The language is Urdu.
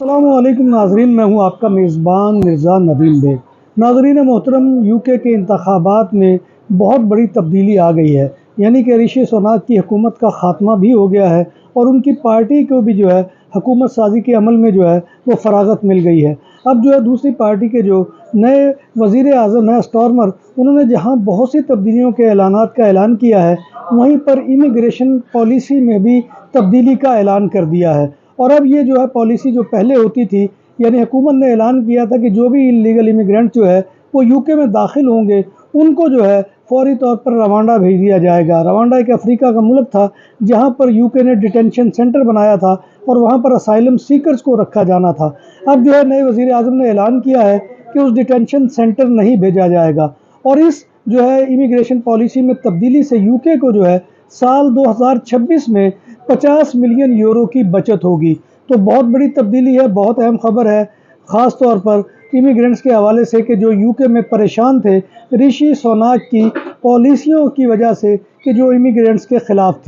السلام علیکم ناظرین، میں ہوں آپ کا میزبان مرزا ندیم بیگ۔ ناظرین محترم، UK کے انتخابات میں بہت بڑی تبدیلی آ گئی ہے، یعنی کہ رشی سوناک کی حکومت کا خاتمہ بھی ہو گیا ہے اور ان کی پارٹی کو بھی حکومت سازی کے عمل میں وہ فراغت مل گئی ہے۔ اب دوسری پارٹی کے نئے وزیر اعظم ہیں اسٹارمر، انہوں نے جہاں بہت سی تبدیلیوں کے اعلانات کا اعلان کیا ہے، وہیں پر امیگریشن پالیسی میں بھی تبدیلی کا اعلان کر دیا ہے۔ اور اب یہ پالیسی جو پہلے ہوتی تھی، یعنی حکومت نے اعلان کیا تھا کہ جو بھی انلیگل امیگرینٹ وہ UK میں داخل ہوں گے، ان کو فوری طور پر روانڈا بھیج دیا جائے گا۔ روانڈا ایک افریقہ کا ملک تھا جہاں پر UK نے ڈیٹینشن سینٹر بنایا تھا اور وہاں پر اسائلم سیکرز کو رکھا جانا تھا۔ اب نئے وزیر اعظم نے اعلان کیا ہے کہ اس ڈیٹینشن سینٹر نہیں بھیجا جائے گا، اور اس امیگریشن پالیسی میں تبدیلی سے UK کو سال 2026 میں 50 ملین یورو کی بچت ہوگی۔ تو بہت بڑی تبدیلی ہے، بہت اہم خبر ہے، خاص طور پر امیگرینٹس کے حوالے سے کہ جو UK میں پریشان تھے رشی سوناک کی پالیسیوں کی وجہ سے کہ جو امیگرینٹس کے خلاف تھی۔